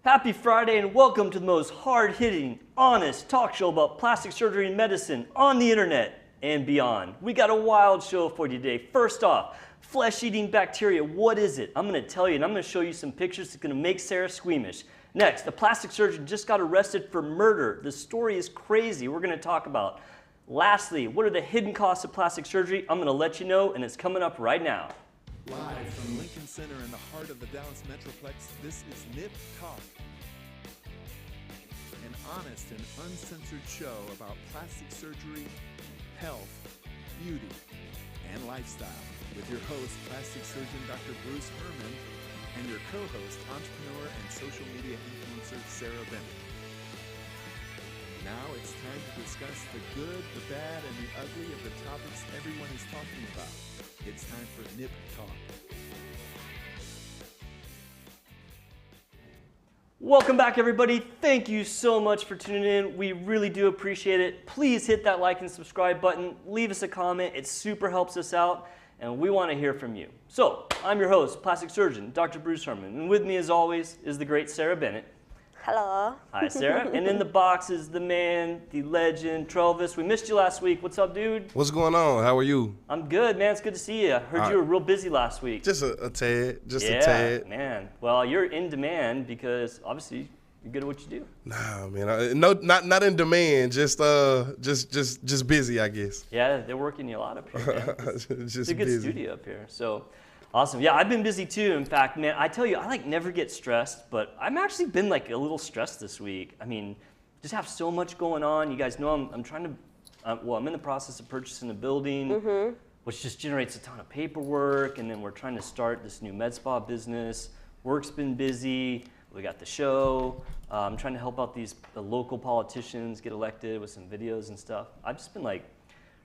Happy Friday and welcome to the most hard-hitting, honest talk show about plastic surgery and medicine on the internet and beyond. We got a wild show for you today. First off, flesh-eating bacteria, what is it? I'm going to tell you and I'm going to show you some pictures that's going to make Sarah squeamish. Next, a plastic surgeon just got arrested for murder. The story is crazy. We're going to talk about. Lastly, what are the hidden costs of plastic surgery? I'm going to let you know, and it's coming up right now. Live from Lincoln Center in the heart of the Dallas Metroplex, this is NipTalk, an honest and uncensored show about plastic surgery, health, beauty, and lifestyle with your host, plastic surgeon Dr. Bruce Hermann, and your co-host, entrepreneur and social media influencer Sarah Bennett. Now it's time to discuss the good, the bad, and the ugly of the topics everyone is talking about. It's time for NipTalk. Welcome back, everybody. Thank you so much for tuning in. We really do appreciate it. Please hit that like and subscribe button. Leave us a comment. It super helps us out, and we want to hear from you. So, I'm your host, plastic surgeon, Dr. Bruce Hermann, and with me, as always, is the great Sarah Bennett. Hello. Hi, Sarah. And in the box is the man, the legend, Travis. We missed you last week. What's up, dude? What's going on? How are you? I'm good, man. It's good to see you. I heard you were real busy last week. Just a tad. Just yeah, a tad. Man. Well, you're in demand because obviously you're good at what you do. Nah, man. Not in demand. Just busy, I guess. Yeah, they're working you a lot up here, man. It's a good busy. studio up here. So awesome. Yeah, I've been busy too. In fact, man, I tell you, I never get stressed, but I've actually been a little stressed this week. I mean, just have so much going on. You guys know I'm trying to, I'm in the process of purchasing a building, which just generates a ton of paperwork, and then we're trying to start this new med spa business. Work's been busy. We got the show. I'm trying to help out the local politicians get elected with some videos and stuff. I've just been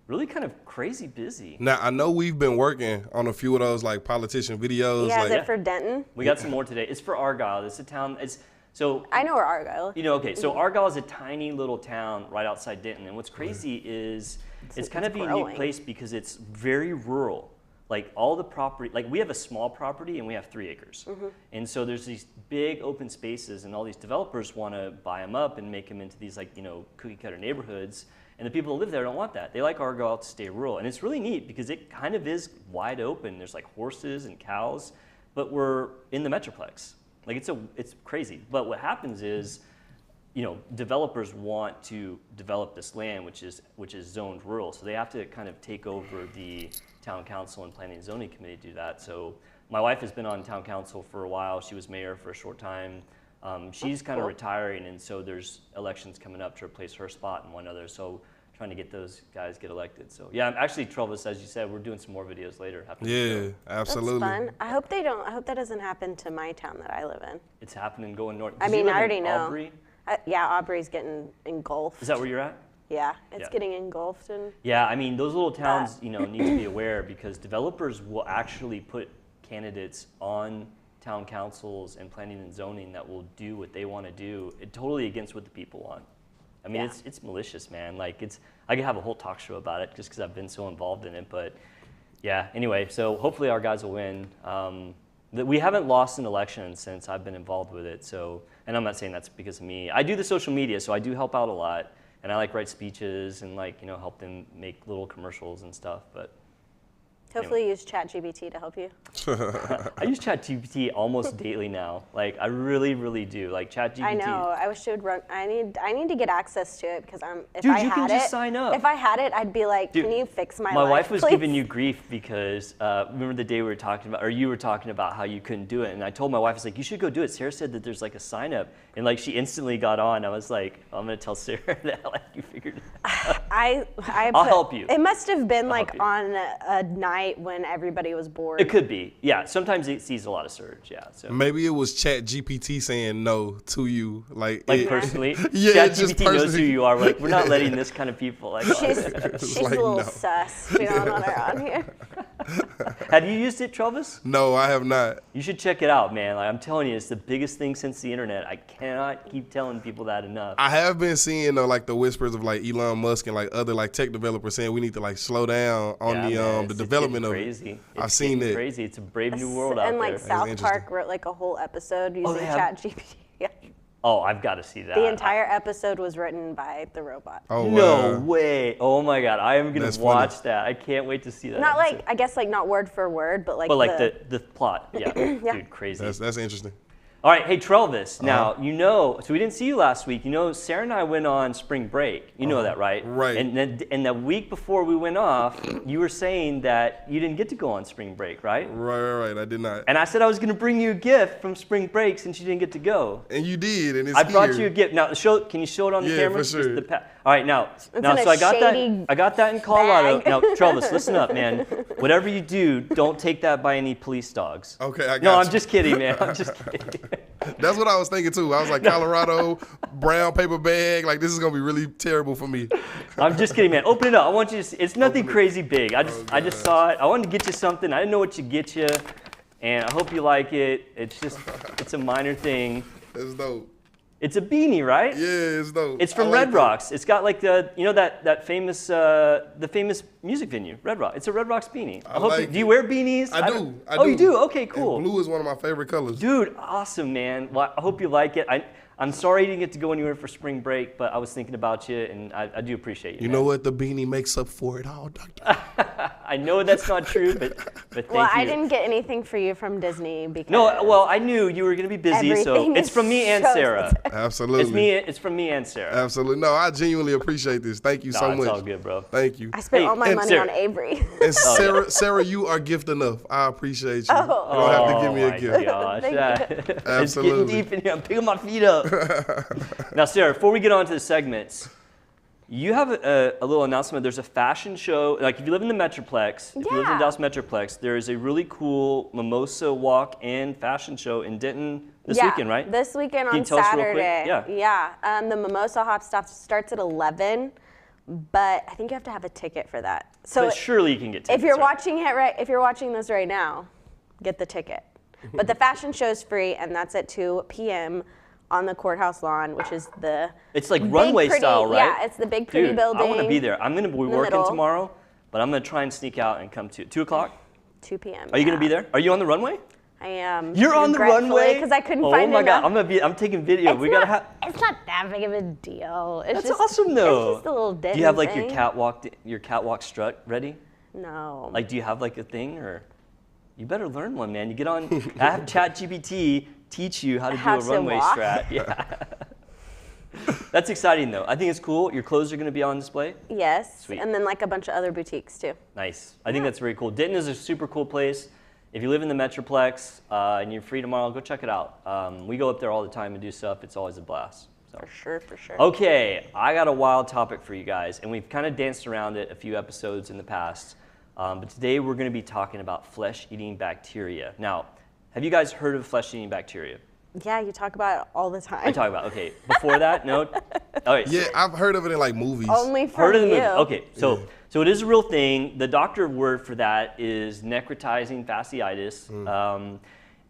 really kind of crazy busy. Now, I know we've been working on a few of those politician videos. Yeah, is it for Denton? We got some more today. It's for Argyle. It's a town. I know where Argyle is. Okay, so Argyle is a tiny little town right outside Denton. And what's crazy is it's kind of a unique place because it's very rural. All the property, we have a small property and we have 3 acres. And so there's these big open spaces and all these developers want to buy them up and make them into these cookie cutter neighborhoods. And the people that live there don't want that. They like Argyle to stay rural. And it's really neat because it kind of is wide open. There's horses and cows, but we're in the Metroplex. It's crazy. But what happens is, developers want to develop this land, which is zoned rural. So they have to kind of take over the town council and planning and zoning committee to do that. So my wife has been on town council for a while. She was mayor for a short time. She's kind of retiring, and so there's elections coming up to replace her spot and one other. So trying to get those guys get elected. So yeah, actually, Travis, as you said, we're doing some more videos later. After the show. Absolutely. That's fun. I hope that doesn't happen to my town that I live in. It's happening going north. I mean, I already know. Aubrey? Yeah, Aubrey's getting engulfed. Is that where you're at? Yeah, it's getting engulfed in. Yeah, I mean, those little towns, need to be aware because developers will actually put candidates on town councils and planning and zoning that will do what they want to do, totally against what the people want. I mean, it's malicious, man. I could have a whole talk show about it just because I've been so involved in it. But yeah, anyway, so hopefully our guys will win. We haven't lost an election since I've been involved with it. So, and I'm not saying that's because of me. I do the social media, so I do help out a lot. And I write speeches and help them make little commercials and stuff. But hopefully use ChatGPT to help you. I use ChatGPT almost daily now. I really, really do. ChatGPT. I know. I wish it would run. I need to get access to it because Dude, you can just sign up. If I had it, I'd be like, Dude, can you fix my life? My wife was please? giving you grief because remember the day we were talking about, or you were talking about how you couldn't do it, and I told my wife, I was like, you should go do it. Sarah said that there's a sign up, and she instantly got on. I was like, I'm gonna tell Sarah that you figured it out. I'll help you. It must have been on a night when everybody was bored. It could be, yeah. Sometimes it sees a lot of surge, yeah. So maybe it was ChatGPT saying no to you, personally. Yeah, ChatGPT knows who you are. We're not letting this kind of people. She's a little sus. We don't want her on here. Have you used it, Travis? No, I have not. You should check it out, man. I'm telling you, it's the biggest thing since the internet. I cannot keep telling people that enough. I have been seeing the whispers of Elon Musk and other tech developers saying we need to slow down on the development of it. I've seen it. Crazy. It's a brave new world out there. And South Park wrote a whole episode using ChatGPT. Yeah. Oh, I've got to see that. The entire episode was written by the robot. Oh, No wow. way. Oh my God. I am going to watch that. I can't wait to see that. Not like, I guess like not word for word, but like the plot. Yeah. Yeah. Dude, crazy. That's interesting. All right, hey Travis. Now so we didn't see you last week. Sarah and I went on spring break. You know that, right? Right. And the week before we went off, you were saying that you didn't get to go on spring break, right? Right. I did not. And I said I was going to bring you a gift from spring break since you didn't get to go. And you did, and it's I brought here. you a gift. Now, can you show it on the camera? for sure. Just all right, now, in so a I got shady I got that in Colorado. bag. Now, Travis, listen up, man. Whatever you do, don't take that by any police dogs. Okay, I got No, you. I'm just kidding, man. I'm just kidding. That's what I was thinking too. I was like, Colorado, brown paper bag. Like, this is gonna be really terrible for me. I'm just kidding, man. Open it up. I want you to see. It's nothing crazy big. I just saw it. I wanted to get you something. I didn't know what to get you, and I hope you like it. It's a minor thing. It's dope. It's a beanie, right? Yeah, it's dope. It's from I like Red that. Rocks. It's got like that famous the famous music venue, Red Rock. It's a Red Rocks beanie. Do you wear beanies? I do. Oh, you do? Okay, cool. And blue is one of my favorite colors. Dude, awesome, man. Well, I hope you like it. I'm sorry you didn't get to go anywhere for spring break, but I was thinking about you, and I do appreciate you. You man. know what? The beanie makes up for it all, Doctor. I know that's not true, but thank you. Well, I didn't get anything for you from Disney because No, well, I knew you were going to be busy, so everything it's from me and is Sarah. Absolutely. It's from me and Sarah. Absolutely. No, I genuinely appreciate this. Thank you so much. It's all good, bro. Thank you. I spent Hey, all my and money Sarah- on Avery. And Sarah, you are gift enough. I appreciate you. You don't have to give me a gift. Gosh. Thank you. It's getting Absolutely. deep in here. I'm picking my feet up. Now, Sarah, before we get on to the segments, you have a little announcement. There's a fashion show. Like, if you live in the Metroplex, if you live in the Dallas Metroplex, there is a really cool mimosa walk and fashion show in Denton this weekend, right? This weekend Can you on tell us real quick? Saturday. Yeah. The mimosa hop stop starts at 11, but I think you have to have a ticket for that. So But surely you can get tickets. if you're right? watching it if you're watching this right now, get the ticket. But the fashion show is free, and that's at 2 p.m. on the courthouse lawn, which is the It's like big, runway pretty, style, right? Yeah, it's the big pretty Dude, building. I want to be there. I'm going to be working middle. tomorrow, but I'm going to try and sneak out and come to 2 o'clock. 2 p.m. Are you going to be there? Are you on the runway? I am. You're on the runway? because I couldn't oh find my enough. God, I'm taking video. It's We got to not- have. It's not that big of a deal. It's That's just, awesome though. It's just a little Do you have like thing. your catwalk strut ready? No. Like, do you have like a thing, or you better learn one, man. You get on. I have ChatGPT teach you how to do How a to runway walk? strat. Yeah. That's exciting though. I think it's cool. Your clothes are going to be on display. Yes. Sweet. And then like a bunch of other boutiques too. Nice. I think that's very cool. Denton is a super cool place. If you live in the Metroplex and you're free tomorrow, go check it out. We go up there all the time and do stuff. It's always a blast. So. For sure, for sure. Okay, I got a wild topic for you guys, and we've kind of danced around it a few episodes in the past. But today we're going to be talking about flesh-eating bacteria. Now, have you guys heard of flesh-eating bacteria? Yeah, you talk about it all the time. I talk about, okay. Before that, no? All right. Yeah, I've heard of it in like movies. Only from Heard of the you. movie. Okay, so it is a real thing. The doctor word for that is necrotizing fasciitis.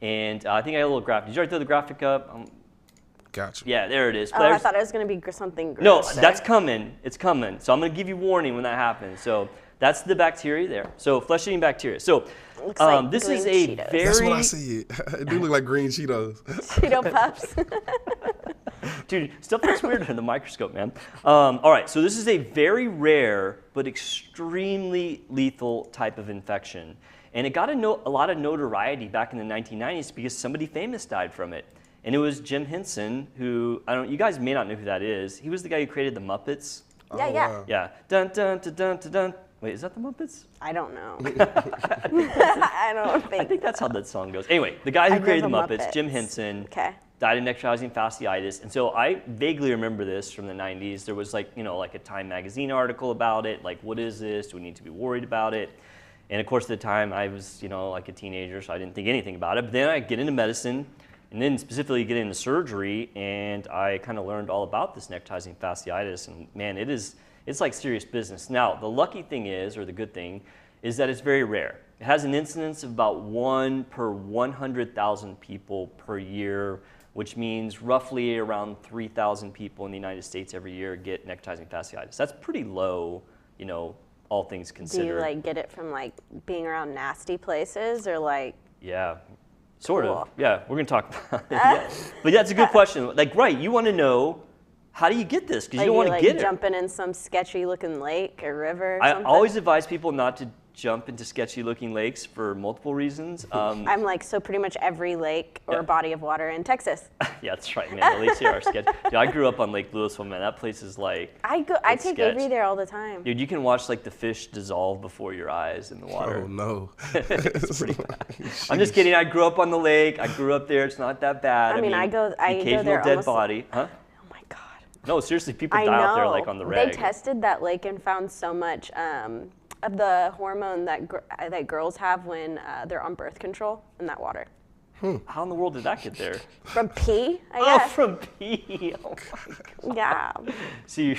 And I think I got a little graphic. Did you already throw the graphic up? Gotcha. Yeah, there it is. Oh, I thought it was going to be something No, gross. that's coming. It's coming. So I'm going to give you warning when that happens. So that's the bacteria there. So flesh-eating bacteria. So Looks like this is green a Cheetos. very That's what I see. It do look like green Cheetos. Cheeto Puffs. dude, stuff looks weird under the microscope, man. All right, so this is a very rare but extremely lethal type of infection, and it got a lot of notoriety back in the 1990s because somebody famous died from it, and it was Jim Henson, who you guys may not know who that is. He was the guy who created the Muppets. Yeah, yeah. Wow. Yeah, dun dun dun dun dun dun. Wait, is that the Muppets? I don't know. I don't think. I think that's how that song goes. Anyway, the guy who I know created the the Muppets, Muppets. Jim Henson, Okay. died of necrotizing fasciitis. And so I vaguely remember this from the 90s. There was like a Time magazine article about it. Like, what is this? Do we need to be worried about it? And of course, at the time, I was, like a teenager, so I didn't think anything about it. But then I get into medicine, and then specifically get into surgery, and I kind of learned all about this necrotizing fasciitis. And man, it's like serious business. Now, the lucky thing is, or the good thing, is that it's very rare. It has an incidence of about 1 per 100,000 people per year, which means roughly around 3,000 people in the United States every year get necrotizing fasciitis. That's pretty low, all things Do considered. you like get it from like being around nasty places or like? Yeah. Sort of. Yeah, we're going to talk about it. Yeah. But that's a good question. Like, right, you want to know, how do you get this? Because you don't want to get it. Jumping in some sketchy looking lake or river or something? I always advise people not to jump into sketchy looking lakes for multiple reasons. I'm like, so pretty much every lake or body of water in Texas. Yeah, that's right, man. The lakes here are sketchy. Dude, I grew up on Lake Louisville, man. That place is like, I take Avery there all the time. Dude, you can watch like the fish dissolve before your eyes in the water. Oh no. It's pretty bad. I'm just kidding. I grew up on the lake. I grew up there. It's not that bad. I mean, I go there dead almost body. Huh? Oh my God. No, seriously, people die out there like on the rag. They tested that lake and found so much of the hormone that girls have when they're on birth control in that water. How in the world did that get there? From pee, I guess. Oh, from pee. Oh my God. Yeah. See,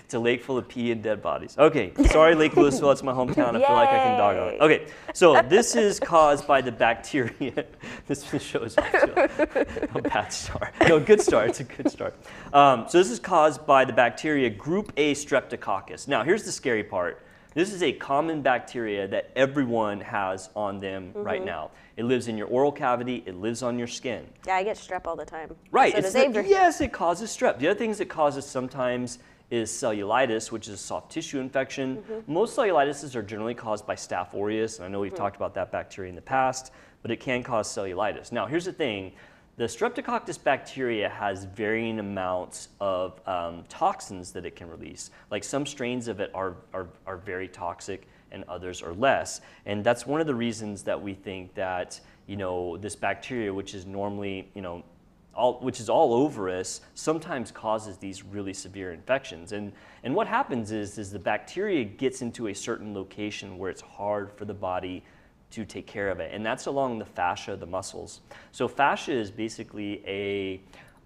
it's a lake full of pee and dead bodies. Okay, sorry, Lake Louisville. It's my hometown. I feel like I can dog on it. Okay, so this is caused by the bacteria. This shows off a bad start. No, good start. It's a good start. So this is caused by the bacteria Group A Streptococcus. Now, here's the scary part. This is a common bacteria that everyone has on them right now. It lives in your oral cavity. It lives on your skin. Yeah, I get strep all the time. Right. So does Avery. Yes, it causes strep. The other things it causes sometimes is cellulitis, which is a soft tissue infection. Most cellulitis are generally caused by Staph aureus, and I know we've talked about that bacteria in the past, but it can cause cellulitis. Now, here's the thing. The Streptococcus bacteria has varying amounts of toxins that it can release. Like some strains of it are very toxic and others are less. And that's one of the reasons that we think that, this bacteria, which is normally, which is all over us, sometimes causes these really severe infections. And what happens is the bacteria gets into a certain location where it's hard for the body to take care of it, and that's along the fascia, the muscles. So fascia is basically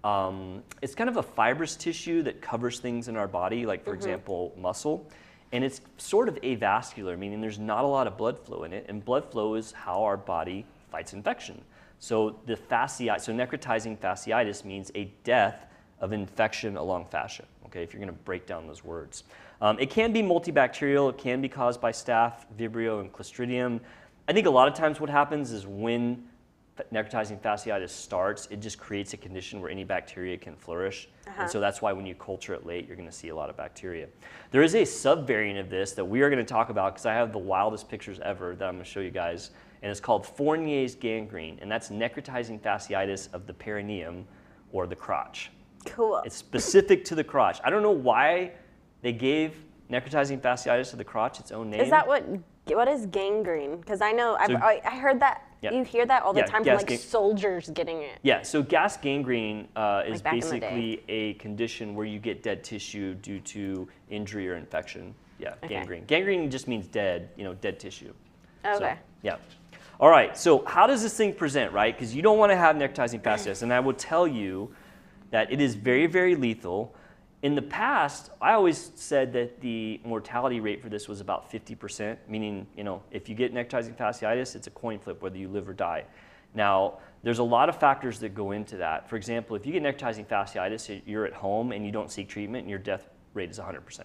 it's kind of a fibrous tissue that covers things in our body, like for example, muscle, and it's sort of avascular, meaning there's not a lot of blood flow in it, and blood flow is how our body fights infection. So the fasciitis, so necrotizing fasciitis means a death of infection along fascia, okay, if you're gonna break down those words. It can be multibacterial, it can be caused by Staph, Vibrio, and Clostridium. I think a lot of times what happens is when necrotizing fasciitis starts, it just creates a condition where any bacteria can flourish. And so that's why when you culture it late, you're going to see a lot of bacteria. There is a subvariant of this that we are going to talk about because I have the wildest pictures ever that I'm going to show you guys. And it's called Fournier's gangrene. And that's necrotizing fasciitis of the perineum or the crotch. Cool. It's specific to the crotch. I don't know why they gave necrotizing fasciitis to the crotch its own name. Is that what is gangrene? Because I know, I heard that, you hear that all the time from like soldiers getting it. Yeah, so gas gangrene is basically a condition where you get dead tissue due to injury or infection. Yeah, gangrene. Gangrene just means dead, dead tissue. Okay. So, yeah. All right, so how does this thing present, right? Because you don't want to have necrotizing fasciitis, and I will tell you that it is very, very lethal. In the past, I always said that the mortality rate for this was about 50%, meaning, if you get necrotizing fasciitis, it's a coin flip whether you live or die. Now, there's a lot of factors that go into that. For example, if you get necrotizing fasciitis, you're at home and you don't seek treatment, and your death rate is 100%.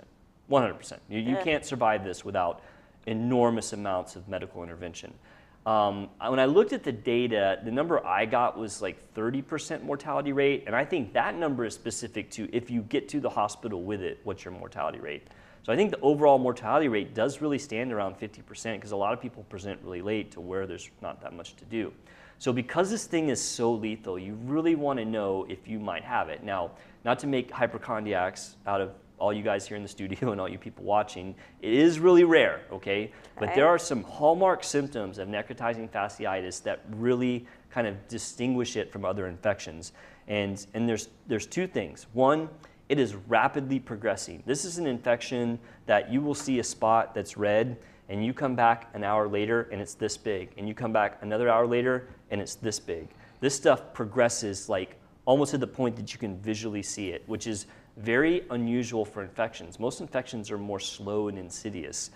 100%. You can't survive this without enormous amounts of medical intervention. When I looked at the data, the number I got was like 30% mortality rate, and I think that number is specific to if you get to the hospital with it, what's your mortality rate. So I think the overall mortality rate does really stand around 50% because a lot of people present really late to where there's not that much to do. So because this thing is so lethal, you really want to know if you might have it. Now, not to make hypochondriacs out of all you guys here in the studio and all you people watching, it is really rare, okay? But there are some hallmark symptoms of necrotizing fasciitis that really kind of distinguish it from other infections. And there's two things. One, it is rapidly progressing. This is an infection that you will see a spot that's red, and you come back an hour later and it's this big, and you come back another hour later and it's this big. This stuff progresses like almost to the point that you can visually see it, which is very unusual for infections. Most infections are more slow and insidious.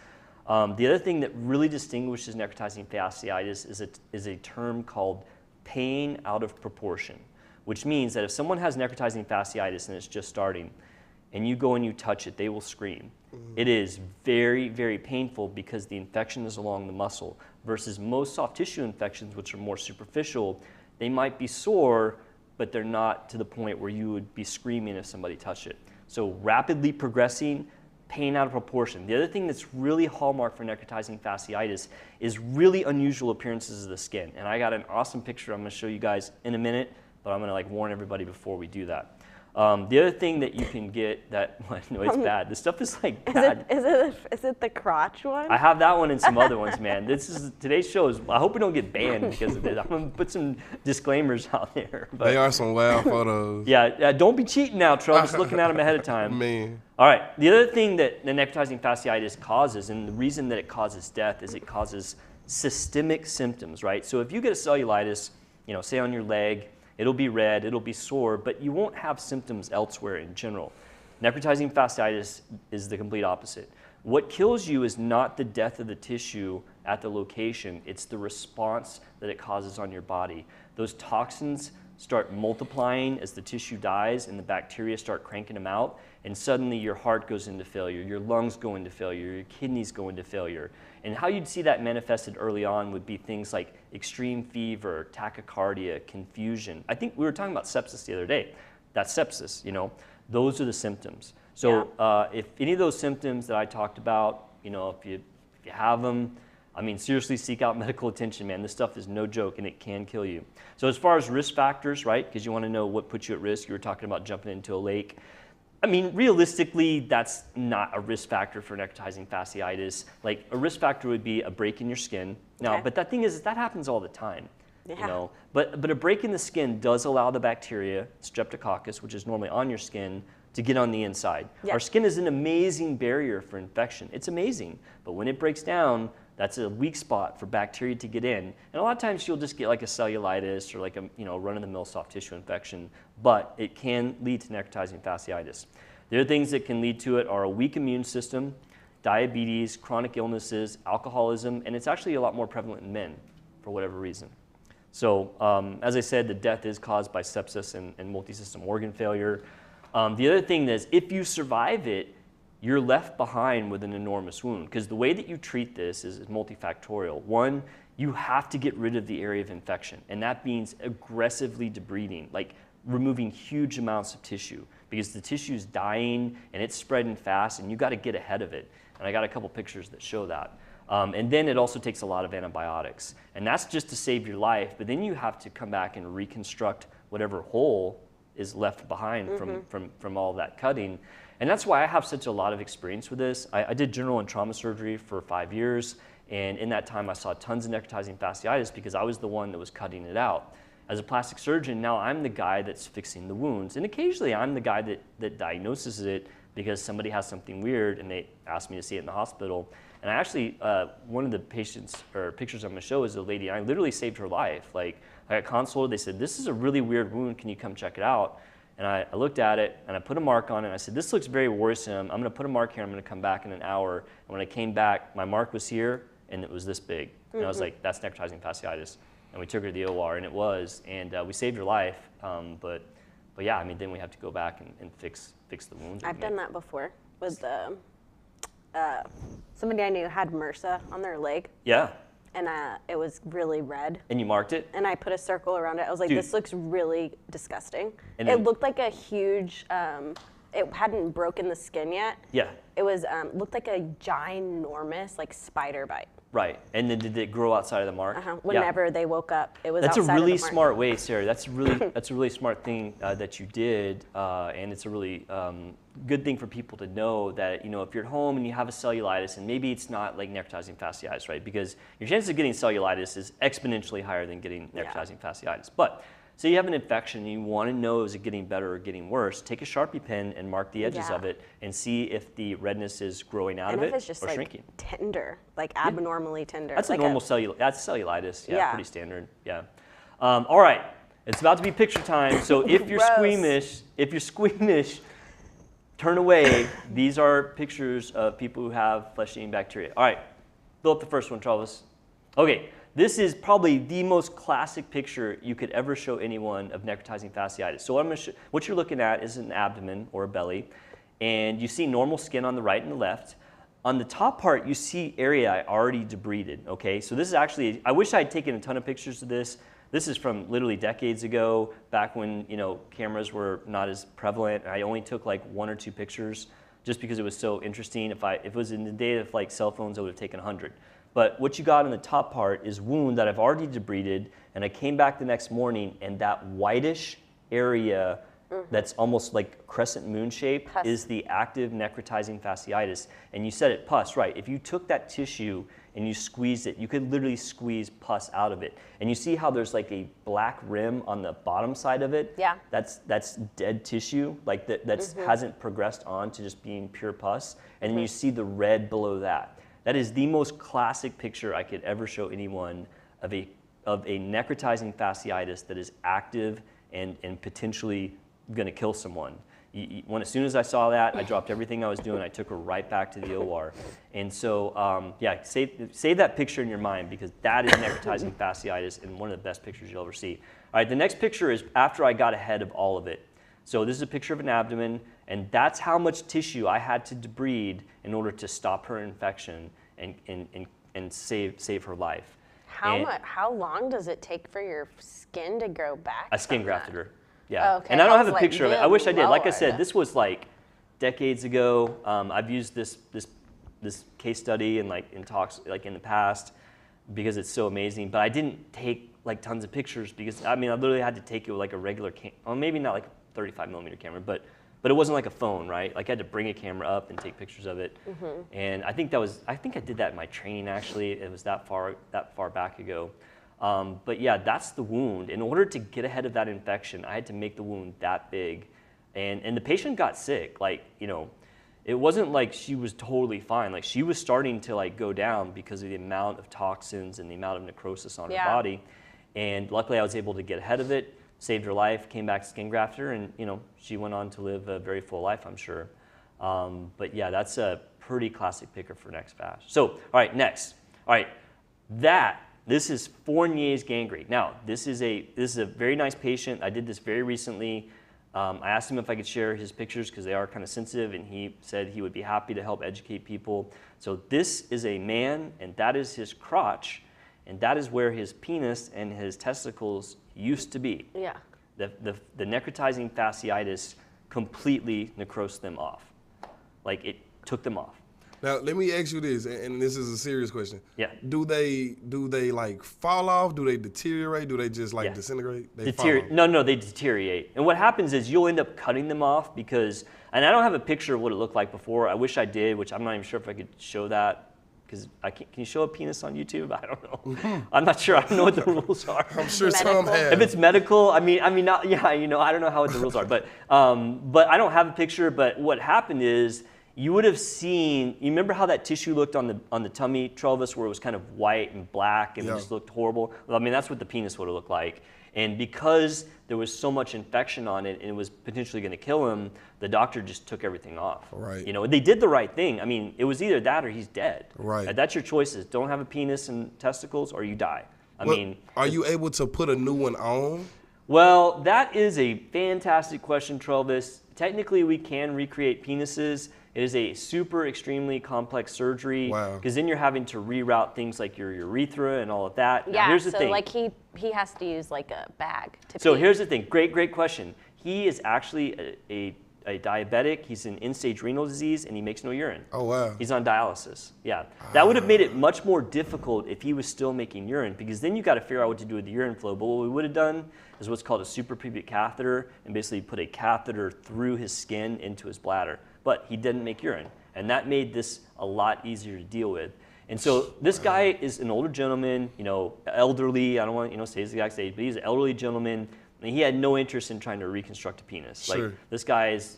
The other thing that really distinguishes necrotizing fasciitis is a term called pain out of proportion, which means that if someone has necrotizing fasciitis and it's just starting, and you go and you touch it, they will scream. It is very, very painful because the infection is along the muscle, versus most soft tissue infections, which are more superficial, They might be sore, but they're not to the point where you would be screaming if somebody touched it. So rapidly progressing, pain out of proportion. The other thing that's really hallmark for necrotizing fasciitis is really unusual appearances of the skin. And I got an awesome picture I'm going to show you guys in a minute, but I'm going to like warn everybody before we do that. The other thing that you can get that, no, it's bad. This stuff is like bad. Is it the crotch one? I have that one and some other ones, man. Today's show is, I hope we don't get banned because of this. I'm going to put some disclaimers out there. But, they are some wild photos. Yeah, don't be cheating now, Trump. Just looking at them ahead of time. Man. All right, the other thing that the necrotizing fasciitis causes, and the reason that it causes death, is it causes systemic symptoms, right? So if you get a cellulitis, say on your leg, it'll be red, it'll be sore, but you won't have symptoms elsewhere in general. Necrotizing fasciitis is the complete opposite. What kills you is not the death of the tissue at the location, it's the response that it causes on your body. Those toxins start multiplying as the tissue dies and the bacteria start cranking them out, and suddenly your heart goes into failure, your lungs go into failure, your kidneys go into failure. And how you'd see that manifested early on would be things like extreme fever, tachycardia, confusion. I think we were talking about sepsis the other day. That's sepsis, those are the symptoms. So if any of those symptoms that I talked about, if you have them, seriously seek out medical attention, man. This stuff is no joke and it can kill you. So as far as risk factors, right, because you want to know what puts you at risk, you were talking about jumping into a lake. Realistically, that's not a risk factor for necrotizing fasciitis. Like a risk factor would be a break in your skin. Now, but the thing is that happens all the time. Yeah. But a break in the skin does allow the bacteria, streptococcus, which is normally on your skin, to get on the inside. Yeah. Our skin is an amazing barrier for infection. It's amazing. But when it breaks down, that's a weak spot for bacteria to get in. And a lot of times you'll just get like a cellulitis or like a run-of-the-mill soft tissue infection, but it can lead to necrotizing fasciitis. The other things that can lead to it are a weak immune system, diabetes, chronic illnesses, alcoholism, and it's actually a lot more prevalent in men for whatever reason. So as I said, the death is caused by sepsis and multi-system organ failure. The other thing is if you survive it, you're left behind with an enormous wound, because the way that you treat this is multifactorial. One, you have to get rid of the area of infection, and that means aggressively debriding, like removing huge amounts of tissue, because the tissue is dying and it's spreading fast, and you got to get ahead of it. And I got a couple pictures that show that. And then it also takes a lot of antibiotics, and that's just to save your life. But then you have to come back and reconstruct whatever hole is left behind from all that cutting. And that's why I have such a lot of experience with this. I did general and trauma surgery for 5 years, and in that time I saw tons of necrotizing fasciitis because I was the one that was cutting it out. As a plastic surgeon, now I'm the guy that's fixing the wounds, and occasionally I'm the guy that diagnoses it because somebody has something weird and they ask me to see it in the hospital. And I actually, one of the patients or pictures I'm gonna show is a lady, and I literally saved her life. Like, I got consulted, they said, this is a really weird wound, can you come check it out? And I looked at it, and I put a mark on it, and I said, this looks very worrisome. I'm gonna put a mark here, I'm gonna come back in an hour. And when I came back, my mark was here, and it was this big. And I was like, that's necrotizing fasciitis. And we took her to the OR, and it was, and we saved her life. But yeah, then we have to go back and fix the wound. I've done that before with somebody I knew had MRSA on their leg. Yeah. And it was really red. And you marked it? And I put a circle around it. I was like, this looks really disgusting. And it looked like a huge, it hadn't broken the skin yet. Yeah. It was looked like a ginormous spider bite. Right. And then did it grow outside of the mark? Whenever they woke up, it was outside of the mark. That's a really smart way, Sarah. That's a really smart thing that you did, and it's a really good thing for people to know that, if you're at home and you have a cellulitis, and maybe it's not like necrotizing fasciitis, right? Because your chances of getting cellulitis is exponentially higher than getting necrotizing fasciitis. But say you have an infection and you want to know is it getting better or getting worse, take a Sharpie pen and mark the edges of it and see if the redness is growing out of it or just shrinking. Tender, abnormally tender. That's a normal that's cellulitis. Yeah, pretty standard. Yeah. All right, it's about to be picture time. So if you're squeamish, turn away. These are pictures of people who have flesh-eating bacteria. All right, fill up the first one, Travis. Okay. This is probably the most classic picture you could ever show anyone of necrotizing fasciitis. So what you're looking at is an abdomen or a belly, and you see normal skin on the right and the left. On the top part, you see area already debrided, okay? So this is actually, I wish I had taken a ton of pictures of this, This is from literally decades ago, back when cameras were not as prevalent. I only took like 1 or 2 pictures just because it was so interesting. If it was in the day of like cell phones, I would have taken 100. But what you got in the top part is wound that I've already debrided, and I came back the next morning, and that whitish area that's almost like crescent moon shape is the active necrotizing fasciitis. And you said it, pus, right? If you took that tissue and you squeezed it, you could literally squeeze pus out of it. And you see how there's like a black rim on the bottom side of it? Yeah. That's dead tissue, like that hasn't progressed on to just being pure pus. And then you see the red below that. That is the most classic picture I could ever show anyone of a necrotizing fasciitis that is active and potentially going to kill someone. As soon as I saw that, I dropped everything I was doing. I took her right back to the OR. And so, save that picture in your mind, because that is necrotizing fasciitis and one of the best pictures you'll ever see. All right, the next picture is after I got ahead of all of it. So this is a picture of an abdomen, and that's how much tissue I had to debride in order to stop her infection and save her life. How long does it take for your skin to grow back? I skin grafted her. Yeah, okay. And I don't have a picture of it. I wish I did. Like I said, this was like decades ago. I've used this case study and in talks like in the past because it's so amazing. But I didn't take like tons of pictures because I literally had to take it with like a regular maybe not like a 35 millimeter camera, but it wasn't like a phone, right? Like I had to bring a camera up and take pictures of it. And I think I did that in my training actually. It was that far back ago. But yeah, that's the wound. In order to get ahead of that infection, I had to make the wound that big. And the patient got sick. It wasn't like she was totally fine. Like she was starting to go down because of the amount of toxins and the amount of necrosis on her body. And luckily I was able to get ahead of it, saved her life, came back to skin graft her, and she went on to live a very full life, I'm sure. But yeah, that's a pretty classic picture for next FASH. So, all right, next. All right, this is Fournier's gangrene. Now, this is a very nice patient. I did this very recently. I asked him if I could share his pictures because they are kind of sensitive, and he said he would be happy to help educate people. So this is a man, and that is his crotch, and that is where his penis and his testicles used to be. Yeah. The necrotizing fasciitis completely necrosed them off. Like it took them off. Now let me ask you this, and this is a serious question. Yeah. Do they like fall off? Do they deteriorate? Do they just disintegrate? They fall off. No, they deteriorate. And what happens is you'll end up cutting them off because, and I don't have a picture of what it looked like before. I wish I did, which I'm not even sure if I could show that. Because can you show a penis on YouTube? I don't know. I'm not sure. I don't know what the rules are. I'm sure some have. If it's medical, I mean, not. Yeah, I don't know how the rules are. But I don't have a picture. But what happened is you would have seen. You remember how that tissue looked on the tummy, Travis, where it was kind of white and black and it just looked horrible. Well, that's what the penis would have looked like. And because there was so much infection on it and it was potentially going to kill him, the doctor just took everything off. Right. They did the right thing. It was either that or he's dead. Right. That's your choices. Don't have a penis and testicles or you die. Are you able to put a new one on? Well, that is a fantastic question, Travis. Technically, we can recreate penises. It is a super extremely complex surgery. Wow. Because then you're having to reroute things like your urethra and all of that. Yeah, now, here's the thing. He has to use like a bag to So pee. here's the thing. Great question. He is actually a diabetic. He's in end-stage renal disease, and he makes no urine. Oh, wow. He's on dialysis. Yeah. That would have made it much more difficult if he was still making urine, because then you got to figure out what to do with the urine flow. But what we would have done is what's called a suprapubic catheter, and basically put a catheter through his skin into his bladder. But he didn't make urine, and that made this a lot easier to deal with. And so this guy is an older gentleman, elderly. I don't want to say his exact age, but he's an elderly gentleman. And he had no interest in trying to reconstruct a penis. Sure. This guy is,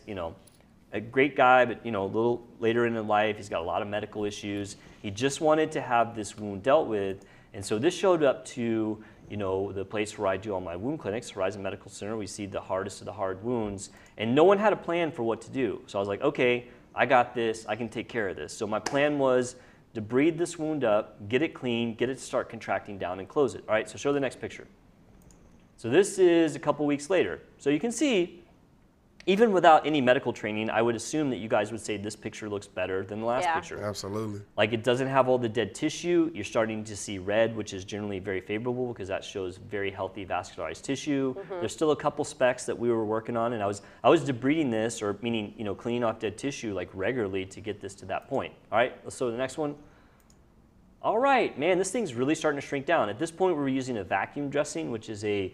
a great guy, but a little later in life, he's got a lot of medical issues. He just wanted to have this wound dealt with, and so this showed up to the place where I do all my wound clinics, Horizon Medical Center. We see the hardest of the hard wounds, and no one had a plan for what to do. So I was like, okay, I got this. I can take care of this. So my plan was to debride this wound up, get it clean, get it to start contracting down, and close it. All right. So show the next picture. So this is a couple weeks later. So you can see even without any medical training, I would assume that you guys would say this picture looks better than the last picture. Absolutely. Like it doesn't have all the dead tissue. You're starting to see red, which is generally very favorable because that shows very healthy vascularized tissue. There's still a couple specks that we were working on, and I was debriding this, or meaning cleaning off dead tissue like regularly to get this to that point. All right, let's go to the next one. All right, man, this thing's really starting to shrink down. At this point, we're using a vacuum dressing, which is a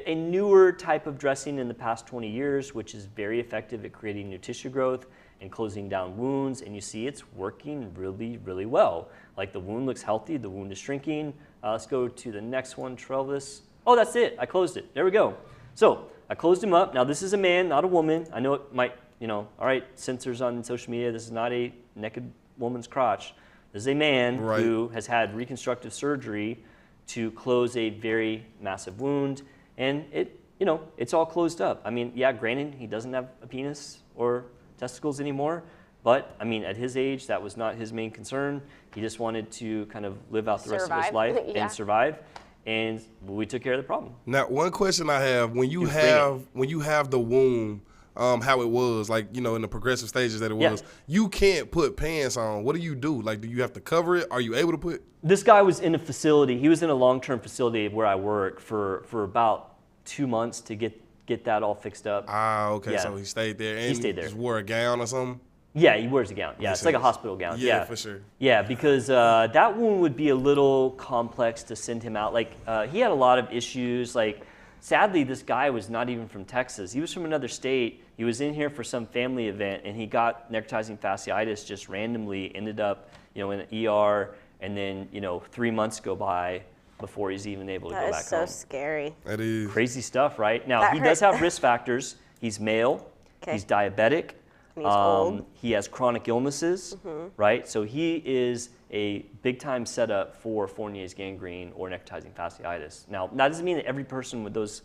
newer type of dressing in the past 20 years, which is very effective at creating new tissue growth and closing down wounds. And you see it's working really, really well. Like the wound looks healthy, the wound is shrinking. Let's go to the next one, Travis. Oh, that's it. I closed it. There we go. So I closed him up. Now this is a man, not a woman. I know it might, all right, censors on social media. This is not a naked woman's crotch. This is a man who has had reconstructive surgery to close a very massive wound, and it's all closed up. I mean, yeah, granted, he doesn't have a penis or testicles anymore, but I mean, at his age, that was not his main concern. He just wanted to kind of live out the rest of his life and survive, and we took care of the problem. Now, one question I have: when you have the wound, how it was, like, in the progressive stages that it was, you can't put pants on. What do you do? Like, do you have to cover it? Are you able to put? This guy was in a facility. He was in a long-term facility where I work for about 2 months to get that all fixed up. Ah, okay. Yeah. So he stayed there. And he stayed there. Just wore a gown or something? Yeah, he wears a gown. Yeah, it's like a hospital gown. Yeah, for sure. Yeah, because that wound would be a little complex to send him out. Like, he had a lot of issues. Like, sadly, this guy was not even from Texas. He was from another state. He was in here for some family event, and he got necrotizing fasciitis just randomly, ended up, in an ER, and then, 3 months go by before he's even able to go back home. That is so scary. That is. Crazy stuff, right? Now, he does have risk factors. He's male. Okay. He's diabetic. And he's old. He has chronic illnesses, right? So he is a big-time setup for Fournier's gangrene or necrotizing fasciitis. Now, that doesn't mean that every person with those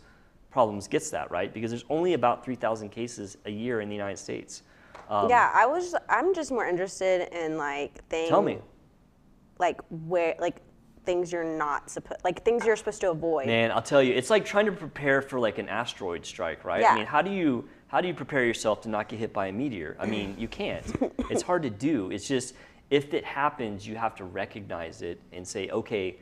problems gets that, right? Because there's only about 3,000 cases a year in the United States. I'm just more interested in like things. Tell me. Like things you're not supposed, like things you're supposed to avoid. Man, I'll tell you, it's like trying to prepare for like an asteroid strike, right? Yeah. I mean, how do you prepare yourself to not get hit by a meteor? I mean, you can't. It's hard to do. It's just, if it happens, you have to recognize it and say, okay,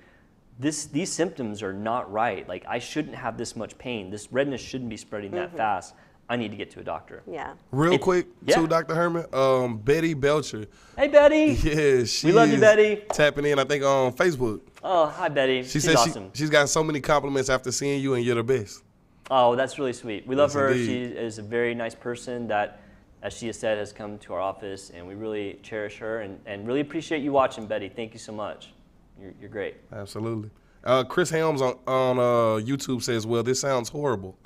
these symptoms are not right. Like, I shouldn't have this much pain. This redness shouldn't be spreading that fast. I need to get to a doctor. Yeah. Real quick, too, Dr. Herman, Betty Belcher. Hey, Betty. Yeah, we love you, Betty. Tapping in, I think, on Facebook. Oh, hi, Betty. She's awesome. She's got so many compliments after seeing you, and you're the best. Oh, that's really sweet. We love her. Indeed. She is a very nice person that, as she has said, has come to our office, and we really cherish her and really appreciate you watching, Betty. Thank you so much. You're great. Absolutely. Chris Helms on YouTube says, well, this sounds horrible.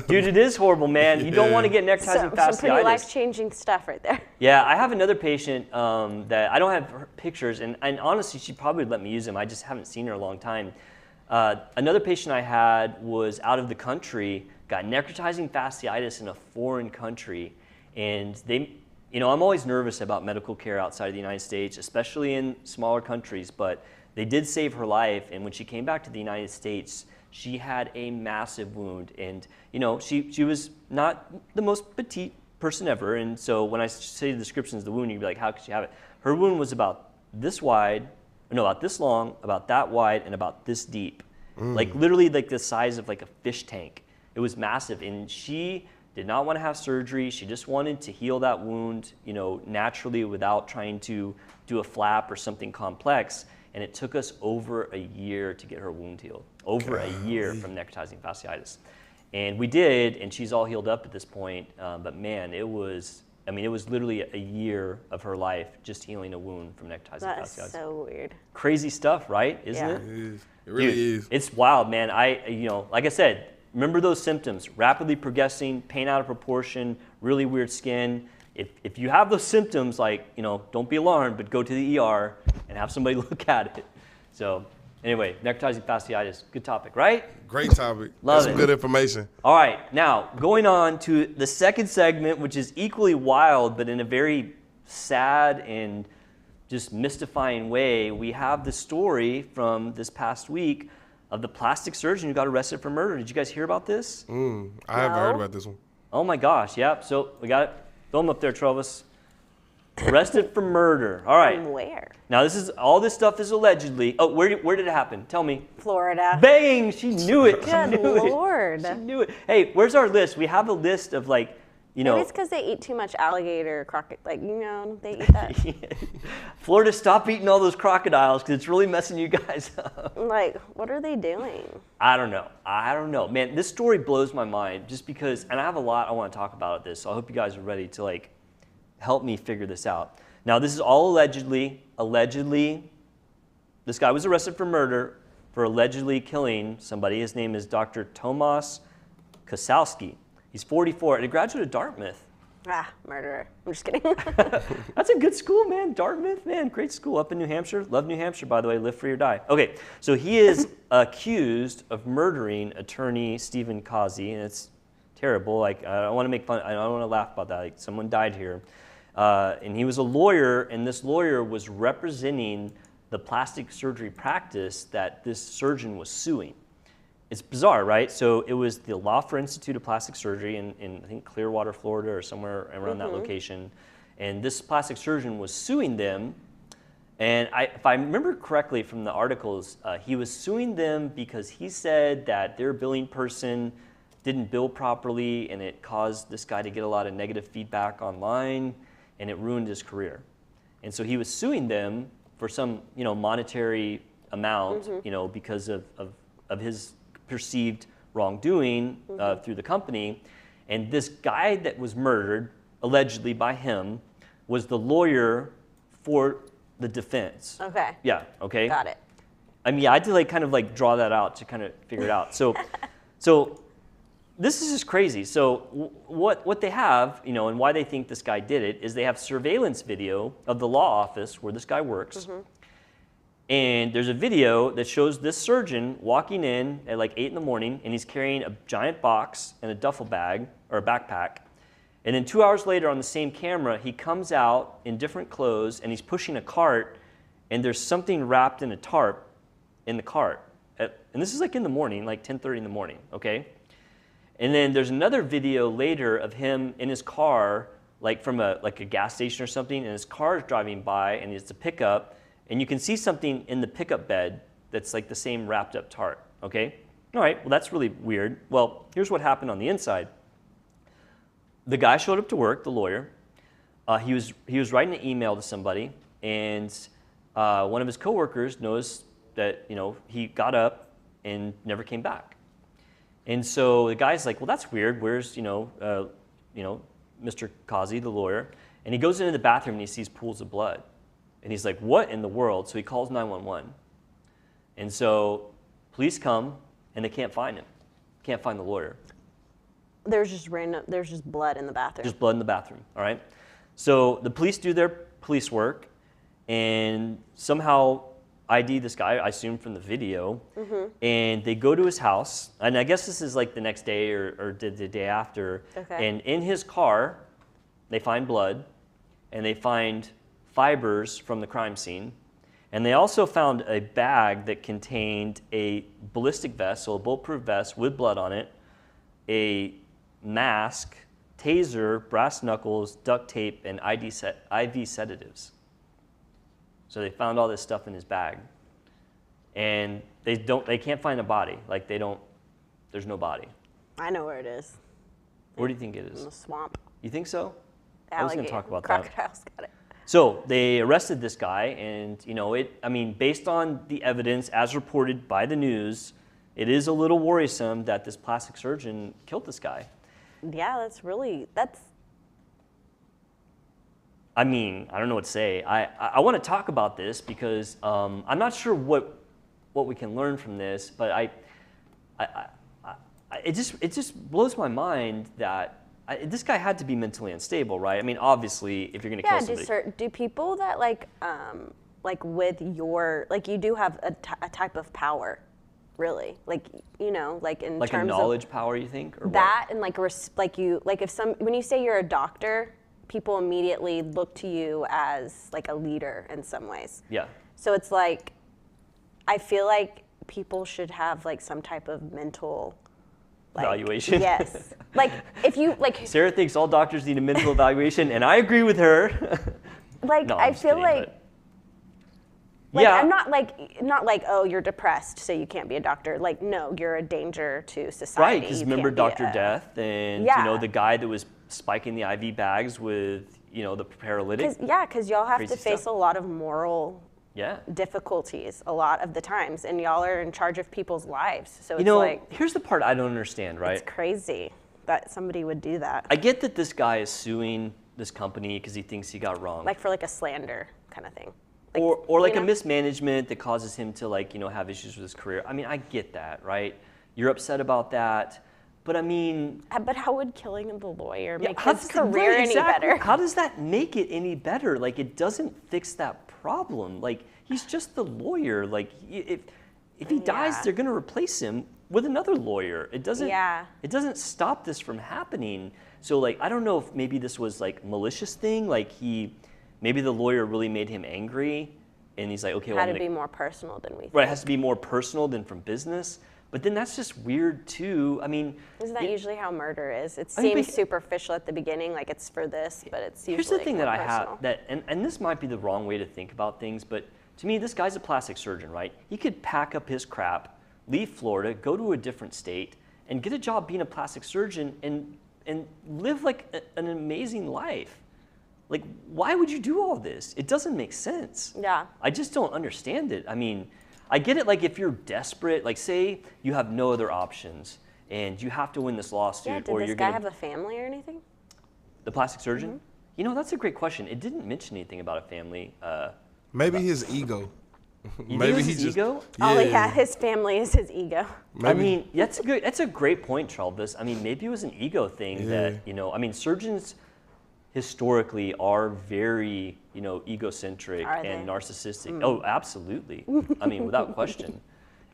Dude, it is horrible, man. You don't want to get necrotizing fasciitis. Some pretty life-changing stuff right there. Yeah, I have another patient that I don't have her pictures, and honestly, she probably would let me use them. I just haven't seen her in a long time. Another patient I had was out of the country, got necrotizing fasciitis in a foreign country, and they, I'm always nervous about medical care outside of the United States, especially in smaller countries, but they did save her life, and when she came back to the United States, she had a massive wound, and she was not the most petite person ever, and so when I say the descriptions of the wound, you'd be like, how could she have it? Her wound was about this wide, about this long, about that wide, and about this deep. Like literally like the size of like a fish tank. It was massive, and she did not want to have surgery. She just wanted to heal that wound, naturally without trying to do a flap or something complex. And it took us over a year to get her wound healed. Over a year from necrotizing fasciitis. And we did, and she's all healed up at this point. But man, it was literally a year of her life just healing a wound from necrotizing fasciitis. That's so weird. Crazy stuff, right? Isn't it? It is. It really is. It's wild, man. Like I said, remember those symptoms: rapidly progressing, pain out of proportion, really weird skin. If you have those symptoms, don't be alarmed, but go to the ER and have somebody look at it. So anyway, necrotizing fasciitis, good topic, right? Great topic. Love That's it. Good information. All right, now going on to the second segment, which is equally wild, but in a very sad and just mystifying way. We have the story from this past week of the plastic surgeon who got arrested for murder. Did you guys hear about this? I haven't heard about this one. Oh my gosh, yep. So we got it. Throw him up there, Travis. Arrested for murder. All right. From where? Now all this stuff is allegedly. Oh, where did it happen? Tell me. Florida. Bang! She knew it. Good Lord. She knew it. Hey, where's our list? We have a list of like, Maybe it's because they eat too much alligator, they eat that. Florida, stop eating all those crocodiles because it's really messing you guys up. Like, what are they doing? I don't know. Man, this story blows my mind just because, and I have a lot I want to talk about this, so I hope you guys are ready to like help me figure this out. Now, this is all allegedly. This guy was arrested for murder for allegedly killing somebody. His name is Dr. Tomas Kosowski. He's 44 and a graduate of Dartmouth. Murderer. I'm just kidding. That's a good school, man. Dartmouth, man, great school up in New Hampshire. Love New Hampshire, by the way. Live free or die. Okay, so he is accused of murdering attorney Stephen Kazi, and it's terrible. Like, I don't want to make fun. I don't want to laugh about that. Like, someone died here, and he was a lawyer, and this lawyer was representing the plastic surgery practice that this surgeon was suing. It's bizarre, right? So it was the Laufer Institute of Plastic Surgery in I think Clearwater, Florida, or somewhere around that location. And this plastic surgeon was suing them. And if I remember correctly from the articles, he was suing them because he said that their billing person didn't bill properly, and it caused this guy to get a lot of negative feedback online, and it ruined his career. And so he was suing them for some, monetary amount, because of his perceived wrongdoing through the company. And this guy that was murdered, allegedly by him, was the lawyer for the defense. Okay. Yeah, okay. Got it. I mean, I had to kind of draw that out to kind of figure it out. So this is just crazy. So what they have, and why they think this guy did it is they have surveillance video of the law office where this guy works. And there's a video that shows this surgeon walking in at like 8 in the morning, and he's carrying a giant box and a duffel bag or a backpack. And then 2 hours later on the same camera, he comes out in different clothes and he's pushing a cart, and there's something wrapped in a tarp in the cart. And this is like in the morning, like 10:30 in the morning, okay? And then there's another video later of him in his car, like from a gas station or something, and his car is driving by, and it's a pickup. And you can see something in the pickup bed that's like the same wrapped up tarp, okay? All right, well, that's really weird. Well, here's what happened on the inside. The guy showed up to work, the lawyer. He was writing an email to somebody, and one of his coworkers noticed that, he got up and never came back. And so the guy's like, well, that's weird. Where's, Mr. Kazi, the lawyer? And he goes into the bathroom and he sees pools of blood. And he's like, what in the world? So he calls 911. And so police come, and they can't find him. Can't find the lawyer. There's just blood in the bathroom. Just blood in the bathroom, all right? So the police do their police work, and somehow ID this guy, I assume from the video, and they go to his house. And I guess this is like the next day or the day after. Okay. And in his car, they find blood, and they find fibers from the crime scene. And they also found a bag that contained a ballistic vest, so a bulletproof vest with blood on it, a mask, taser, brass knuckles, duct tape, and IV sedatives. So they found all this stuff in his bag. And they can't find a body. There's no body. I know where it is. Where do you think it is? In the swamp. You think so? Alligator. I was going to talk about that. Crocodiles got it. So they arrested this guy, and based on the evidence as reported by the news, it is a little worrisome that this plastic surgeon killed this guy. Yeah, that's. I don't know what to say. I want to talk about this because I'm not sure what we can learn from this, but it just blows my mind that. This guy had to be mentally unstable, right? Obviously, if you're going to kill somebody. Do people that with your you do have a type of power, really? In terms a of knowledge power, you think, or that, what? and when you say you're a doctor, people immediately look to you as a leader in some ways. Yeah. So it's I feel like people should have like some type of mental evaluation. Yes. Like if you like Sarah thinks all doctors need a mental evaluation, and I agree with her. Like No, I I'm just feel kidding, like yeah. I'm not like, oh, you're depressed, so you can't be a doctor. Like, no, you're a danger to society. Right, because You remember can't be Dr. Death and the guy that was spiking the IV bags with the paralytic. Because y'all have Crazy to face stuff. a lot of moral difficulties a lot of the times, and y'all are in charge of people's lives. So it's like, here's the part I don't understand, right? it's crazy that somebody would do that. I get that this guy is suing this company because he thinks he got wrong. Like for like a slander kind of thing. Or like a mismanagement that causes him to have issues with his career. I mean, I get that, right? You're upset about that, but I mean. But how would killing the lawyer make how his does career any better? How does that make it any better? Like, it doesn't fix that problem. Like, he's just the lawyer. Like, if he dies, they're gonna replace him with another lawyer. It doesn't. It doesn't stop this from happening. So like, I don't know if maybe this was like malicious thing. Like maybe the lawyer really made him angry, and he's like, okay, well, Had to be more personal than we think. Right, it has to be more personal than from business. But then that's just weird too. I mean, isn't that usually how murder is? It seems superficial at the beginning, like it's for this, but it's usually here's the thing that I personal. have and this might be the wrong way to think about things, but to me, this guy's a plastic surgeon, right? He could pack up his crap, leave Florida, go to a different state, and get a job being a plastic surgeon and live like an amazing life. Like, why would you do all this? It doesn't make sense. Yeah. I just don't understand it. I mean, I get it, like, if you're desperate, like, say you have no other options and you have to win this lawsuit. Yeah, did this guy have a family or anything? The plastic surgeon? That's a great question. It didn't mention anything about a family. Maybe his ego. Maybe his ego? Yeah. Oh yeah, his family is his ego. Maybe. I mean, that's a great point, Charles. I mean, maybe it was an ego thing that, I mean, surgeons historically are very, egocentric and narcissistic. Oh, absolutely. I mean, without question.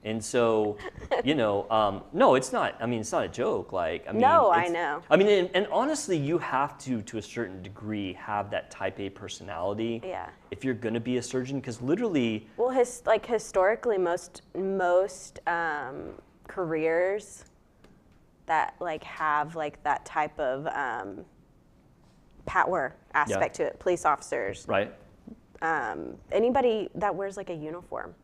And so, no, it's not. I mean, it's not a joke. Like, I mean, no, I know. I mean, and honestly, you have to a certain degree, have that type A personality. Yeah. If you're going to be a surgeon, because literally. Well, historically, most careers that have that type of power aspect to it, police officers, right? Anybody that wears a uniform.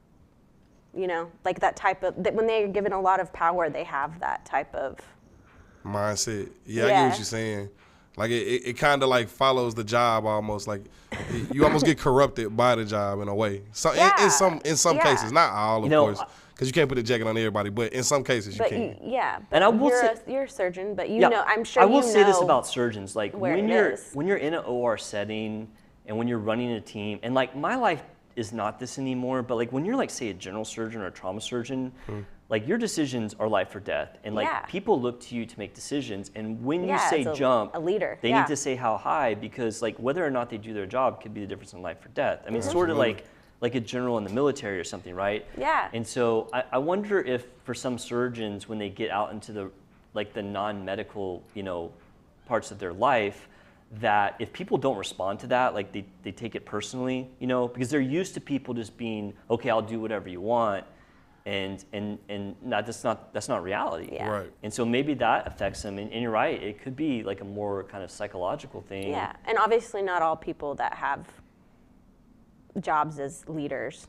That type of, that when they're given a lot of power, they have that type of mindset. Yeah, I get what you're saying. Like it kind of follows the job almost. Like you almost get corrupted by the job in a way. So in some cases, not all, of course, because you can't put a jacket on everybody. But in some cases, you can. And I will you're a surgeon, but I'm sure I will say this about surgeons. Like when you're is. when you're in an OR setting and when you're running a team, and my life is not this anymore, but when you're say a general surgeon or a trauma surgeon, your decisions are life or death, and people look to you to make decisions, and when you say jump, a leader, they need to say how high, because whether or not they do their job could be the difference in life or death. I mean, it's sort of like a general in the military or something, right? Yeah. And so I wonder if for some surgeons, when they get out into the non-medical, parts of their life, that if people don't respond to that, they take it personally, because they're used to people just being, okay, I'll do whatever you want, and that's not reality. Yeah. Right. And so maybe that affects them, and you're right, it could be a more kind of psychological thing. Yeah, and obviously not all people that have jobs as leaders.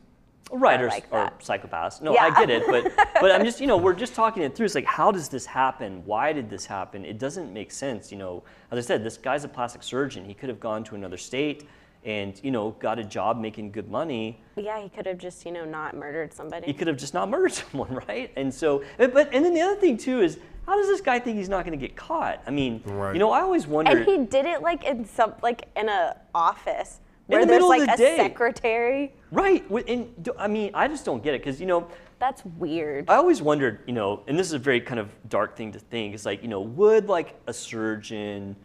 Right, or psychopaths. No, I get it, but I'm just, we're just talking it through. It's how does this happen? Why did this happen? It doesn't make sense. As I said, this guy's a plastic surgeon. He could have gone to another state and, got a job making good money. Yeah, he could have just, not murdered somebody. He could have just not murdered someone, right? And so, and then the other thing too is, how does this guy think he's not going to get caught? I mean, I always wondered. And he did it in some, in a office. Where in the there's middle of the day. Secretary. Right. I mean, I just don't get it because, That's weird. I always wondered, and this is a very kind of dark thing to think, it's would a surgeon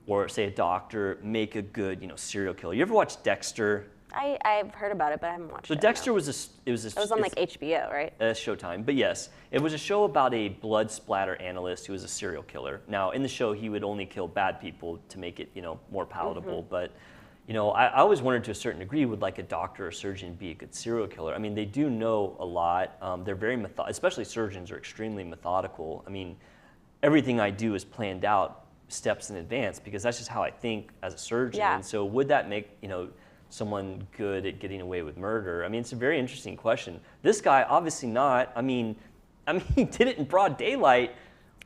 or say a doctor make a good, serial killer? You ever watch Dexter? I've heard about it, but I haven't watched it. So Dexter was it was on HBO, right? Showtime, but yes, it was a show about a blood splatter analyst who was a serial killer. Now in the show, he would only kill bad people to make it, more palatable, but I always wondered to a certain degree, would like a doctor or surgeon be a good serial killer? I mean, they do know a lot. They're very especially surgeons are extremely methodical. I mean, everything I do is planned out steps in advance because that's just how I think as a surgeon. Yeah. And so would that make, someone good at getting away with murder? I mean, it's a very interesting question. This guy, obviously not. I mean, he did it in broad daylight.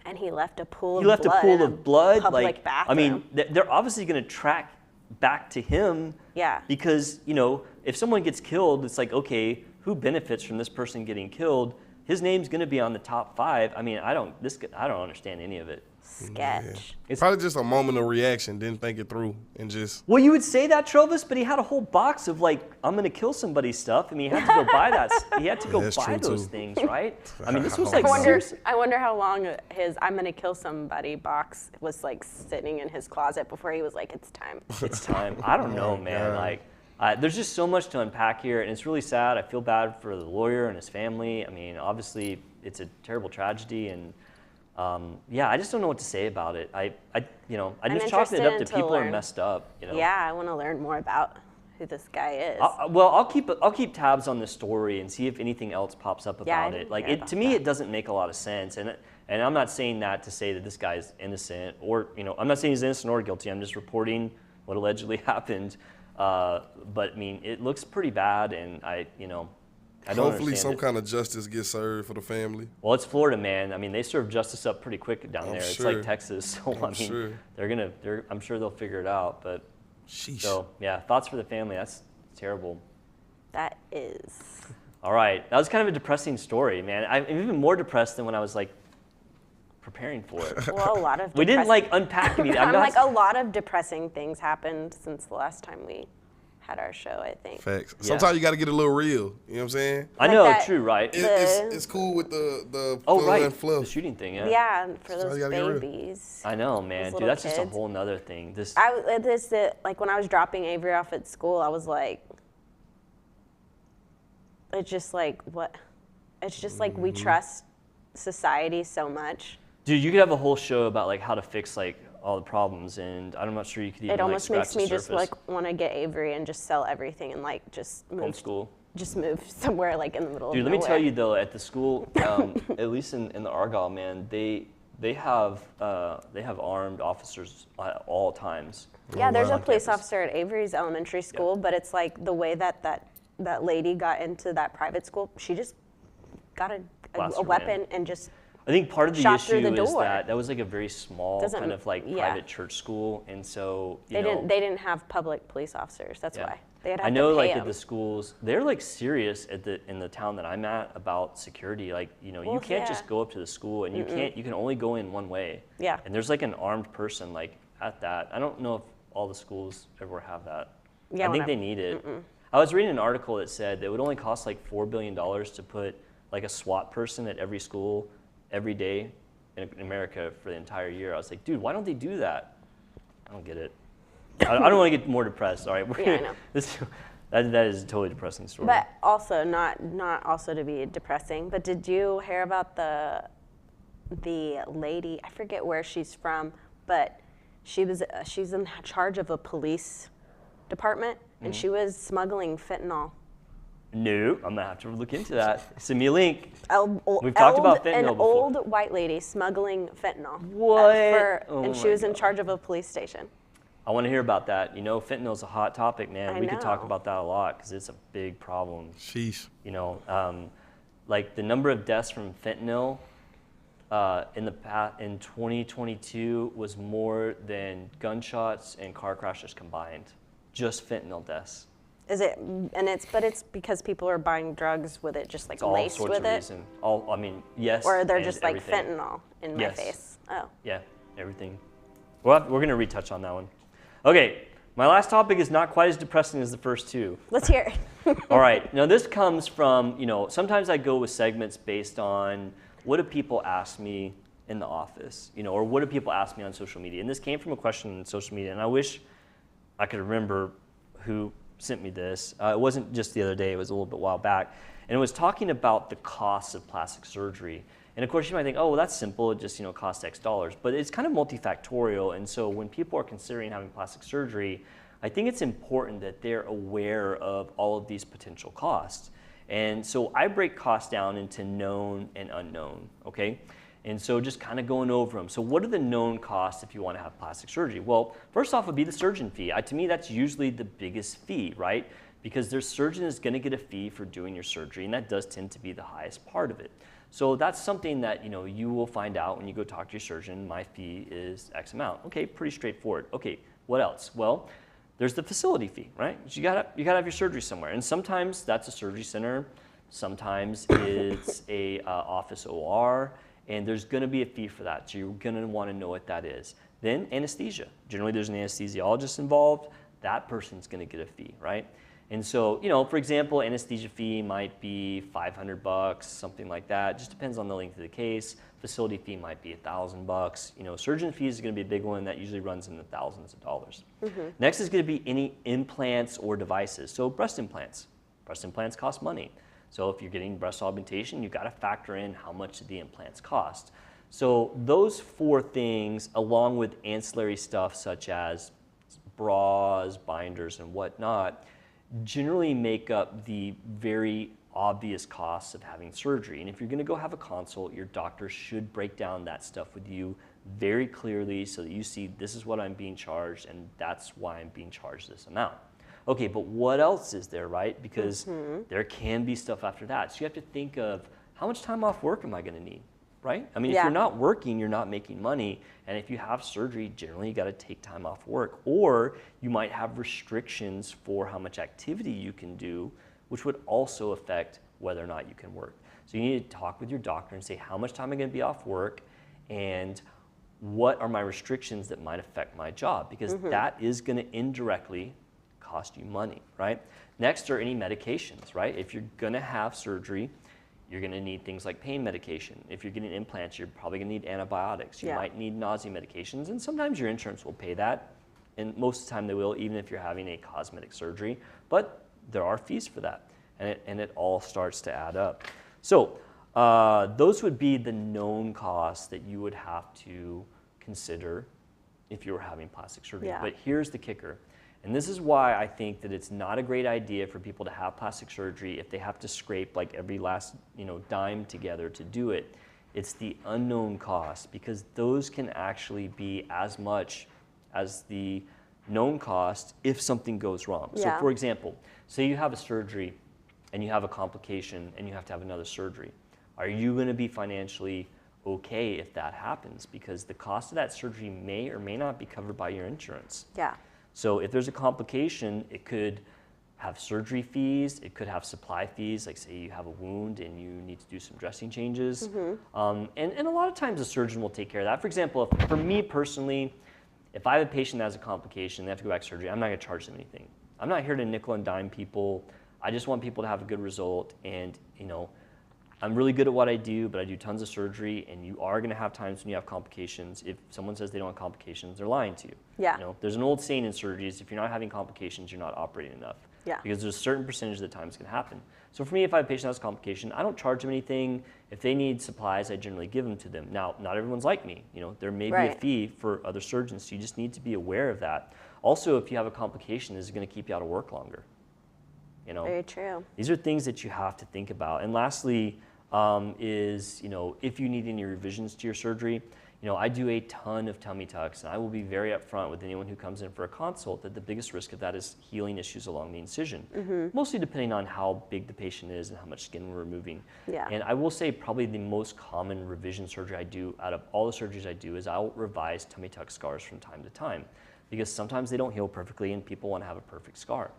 And he left a pool of blood. Public bathroom. I mean, they're obviously going to track back to him. Yeah. Because, if someone gets killed, it's like, okay, who benefits from this person getting killed? His name's going to be on the top 5. I mean, I don't understand any of it. Sketch. Yeah. It's probably just a moment of reaction, didn't think it through, and just. Well, you would say that, Trovis, but he had a whole box of I'm going to kill somebody's stuff. I mean, he had to go buy that. He had to go buy those things, right? I mean, this was like. I wonder how long his "I'm going to kill somebody" box was sitting in his closet before he was like, "It's time." It's time. I don't know, man. There's just so much to unpack here, and it's really sad. I feel bad for the lawyer and his family. I mean, obviously, it's a terrible tragedy, and. I just don't know what to say about it. I just chalked it up to people are messed up. Yeah, I want to learn more about who this guy is. I'll keep tabs on this story and see if anything else pops up about it. To me, it doesn't make a lot of sense, and I'm not saying that to say that this guy's innocent or I'm not saying he's innocent or guilty. I'm just reporting what allegedly happened. But I mean, it looks pretty bad, and I don't Hopefully some it. kind of justice gets served for the family. Well, it's Florida, man. I mean, they serve justice up pretty quick down there. Sure. It's like Texas. So I'm sure. I'm sure they'll figure it out. But sheesh. So yeah, thoughts for the family. That's terrible. That is. All right, that was kind of a depressing story, man. I'm even more depressed than when I was preparing for it. Well, a lot of. We didn't unpack anything. A lot of depressing things happened since the last time we had our show, I think. Facts. Sometimes you got to get a little real. You know what I'm saying? I know, true, right? It's cool with the fun and fluff. The shooting thing, yeah. Yeah, for those babies. I know, man. Dude, that's just a whole nother thing. When I was dropping Avery off at school, I was like, it's just what? It's just we trust society so much. Dude, you could have a whole show about how to fix all the problems, and I'm not sure you could even it almost makes me just want to get Avery and just sell everything and just move homeschool. Just move somewhere in the middle of nowhere. Dude, let me tell you though, at the school, at least in the Argyle, man, they have armed officers at all times. Yeah, there's a police officer at Avery's elementary school, but it's the way that lady got into that private school, she just got a weapon and just. I think part of the issue is that was a very small kind of private church school, and so they didn't have public police officers. That's why they had. I know, at the schools, they're serious in the town that I'm at about security. You can't just go up to the school, and you can only go in one way. Yeah. And there's an armed person at that. I don't know if all the schools ever have that. Yeah. I think they need it. I was reading an article that said it would only cost $4 billion to put a SWAT person at every school every day in America for the entire year. I was like, dude, why don't they do that? I don't get it. I don't want to get more depressed. All right, I know. That is a totally depressing story. But also not also to be depressing. But did you hear about the lady? I forget where she's from, but she's in charge of a police department, and she was smuggling fentanyl. No, I'm gonna have to look into that. Send me a link. We've talked about fentanyl an before. old white lady smuggling fentanyl. What? And she was in charge of a police station. I want to hear about that. Fentanyl's a hot topic, man. We could talk about that a lot because it's a big problem. Sheesh. The number of deaths from fentanyl in 2022 was more than gunshots and car crashes combined. Just fentanyl deaths. Is it? And it's because people are buying drugs with it, just laced with it. Yes. Or they're just everything. fentanyl in my face. Oh. Yeah, everything. We're gonna retouch on that one. Okay, my last topic is not quite as depressing as the first two. Let's hear it. All right. Now this comes from sometimes I go with segments based on what do people ask me in the office, or what do people ask me on social media. And this came from a question on social media, and I wish I could remember who sent me this. It wasn't just the other day, it was a little bit while back. And it was talking about the costs of plastic surgery. And of course you might think, oh, well, that's simple, it just costs X dollars. But it's kind of multifactorial, and so when people are considering having plastic surgery, I think it's important that they're aware of all of these potential costs. And so I break costs down into known and unknown, okay? And so just kind of going over them. So what are the known costs if you want to have plastic surgery? Well, first off would be the surgeon fee. To me, that's usually the biggest fee, right? Because their surgeon is going to get a fee for doing your surgery, and that does tend to be the highest part of it. So that's something that you will find out when you go talk to your surgeon. My fee is X amount. Okay, pretty straightforward. Okay, what else? Well, there's the facility fee, right? You gotta have your surgery somewhere, and sometimes that's a surgery center, sometimes it's a office OR, and there's going to be a fee for that. So you're going to want to know what that is. Then anesthesia. Generally, there's an anesthesiologist involved. That person's going to get a fee, right? And so, for example, anesthesia fee might be $500, something like that. Just depends on the length of the case. Facility fee might be $1,000. Surgeon fees is going to be a big one that usually runs in the thousands of dollars. Next is going to be any implants or devices. So breast implants. Breast implants cost money. So if you're getting breast augmentation, you've got to factor in how much the implants cost. So those 4 things, along with ancillary stuff such as bras, binders, and whatnot, generally make up the very obvious costs of having surgery. And if you're going to go have a consult, your doctor should break down that stuff with you very clearly so that you see this is what I'm being charged and that's why I'm being charged this amount. Okay, but what else is there, right? Because there can be stuff after that. So you have to think of how much time off work am I going to need, right? I mean, if you're not working, you're not making money. And if you have surgery, generally you got to take time off work. Or you might have restrictions for how much activity you can do, which would also affect whether or not you can work. So you need to talk with your doctor and say, how much time am I going to be off work? And what are my restrictions that might affect my job? Because that is going to indirectly cost you money, right? Next are any medications, right? If you're going to have surgery, you're going to need things like pain medication. If you're getting implants, you're probably going to need antibiotics. You might need nausea medications, and sometimes your insurance will pay that, and most of the time they will, even if you're having a cosmetic surgery. But there are fees for that, and it all starts to add up. So those would be the known costs that you would have to consider if you were having plastic surgery. But here's the kicker. And this is why I think that it's not a great idea for people to have plastic surgery if they have to scrape like every last dime together to do it. It's the unknown costs, because those can actually be as much as the known cost if something goes wrong. So for example, say you have a surgery and you have a complication and you have to have another surgery. Are you going to be financially okay if that happens? Because the cost of that surgery may or may not be covered by your insurance. So if there's a complication, it could have surgery fees, it could have supply fees, like say you have a wound and you need to do some dressing changes. And a lot of times a surgeon will take care of that. For example, for me personally, if I have a patient that has a complication, they have to go back to surgery, I'm not going to charge them anything. I'm not here to nickel and dime people. I just want people to have a good result. And I'm really good at what I do, but I do tons of surgery, and you are going to have times when you have complications. If someone says they don't have complications, they're lying to you. There's an old saying in surgeries: if you're not having complications, you're not operating enough. Because there's a certain percentage of the time it's going to happen. So for me, if I have a patient that has a complication, I don't charge them anything. If they need supplies, I generally give them to them. Now, not everyone's like me. There may be a fee for other surgeons, so you just need to be aware of that. Also, if you have a complication, this is going to keep you out of work longer. Very true. These are things that you have to think about. And lastly, is if you need any revisions to your surgery, I do a ton of tummy tucks, and I will be very upfront with anyone who comes in for a consult that the biggest risk of that is healing issues along the incision, mostly depending on how big the patient is and how much skin we're removing. And I will say probably the most common revision surgery I do out of all the surgeries I do is I'll revise tummy tuck scars from time to time, because sometimes they don't heal perfectly and people want to have a perfect scar.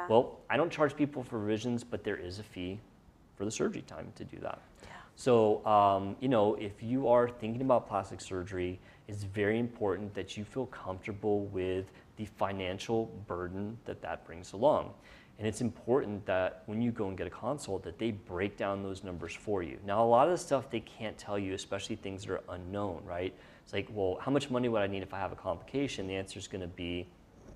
Well, I don't charge people for revisions, but there is a fee for the surgery time to do that. So, if you are thinking about plastic surgery, it's very important that you feel comfortable with the financial burden that brings along. And it's important that when you go and get a consult, that they break down those numbers for you. Now, a lot of the stuff they can't tell you, especially things that are unknown, right? It's like, well, how much money would I need if I have a complication? The answer is going to be,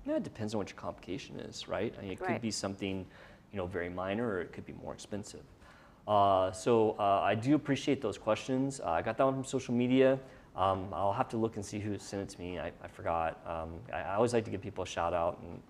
it depends on what your complication is, right? I mean, it could be something, very minor, or it could be more expensive. So I do appreciate those questions. I got that one from social media. I'll have to look and see who sent it to me. I forgot. I always like to give people a shout out, and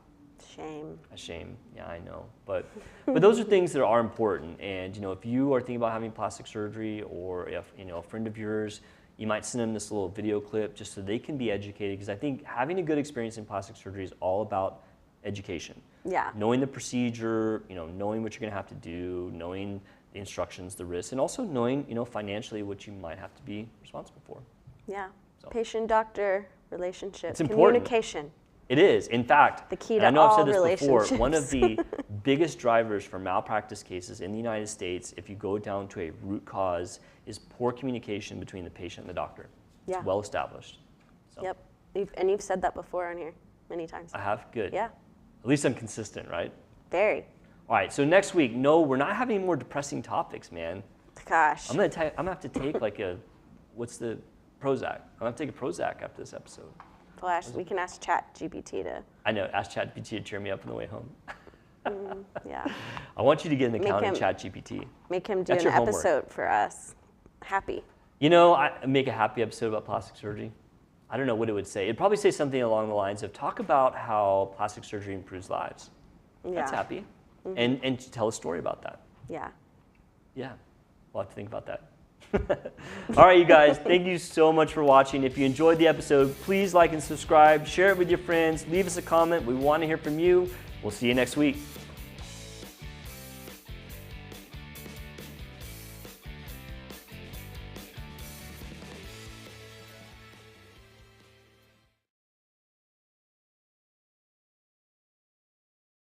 Shame. A shame. Yeah, I know. But those are things that are important. And if you are thinking about having plastic surgery, or if a friend of yours, you might send them this little video clip just so they can be educated. Because I think having a good experience in plastic surgery is all about education. Yeah. Knowing the procedure, knowing what you're going to have to do, knowing the instructions, the risks, and also knowing, financially what you might have to be responsible for. Yeah. So. Patient-doctor relationship. It's important. Communication. It is. In fact, the key to I know all I've said this before, one of relationships. the biggest drivers for malpractice cases in the United States, if you go down to a root cause, is poor communication between the patient and the doctor. Yeah. It's well established. So. Yep. You've said that before on here many times. I have? Good. Yeah. At least I'm consistent, right? Very. All right, so next week, no, we're not having any more depressing topics, man. Gosh. I'm gonna have to take like what's the Prozac? I'm gonna have to take a Prozac after this episode. Well, we can ask ChatGPT to. I know, ask ChatGPT to cheer me up on the way home. Yeah. I want you to get an account of ChatGPT. Make him do That's an your homework. episode for us. Happy. I make a happy episode about plastic surgery. I don't know what it would say. It'd probably say something along the lines of talk about how plastic surgery improves lives. Yeah. That's happy. Mm-hmm. And tell a story about that. Yeah. Yeah. We'll have to think about that. All right, you guys, thank you so much for watching. If you enjoyed the episode, please like and subscribe, share it with your friends, leave us a comment. We want to hear from you. We'll see you next week.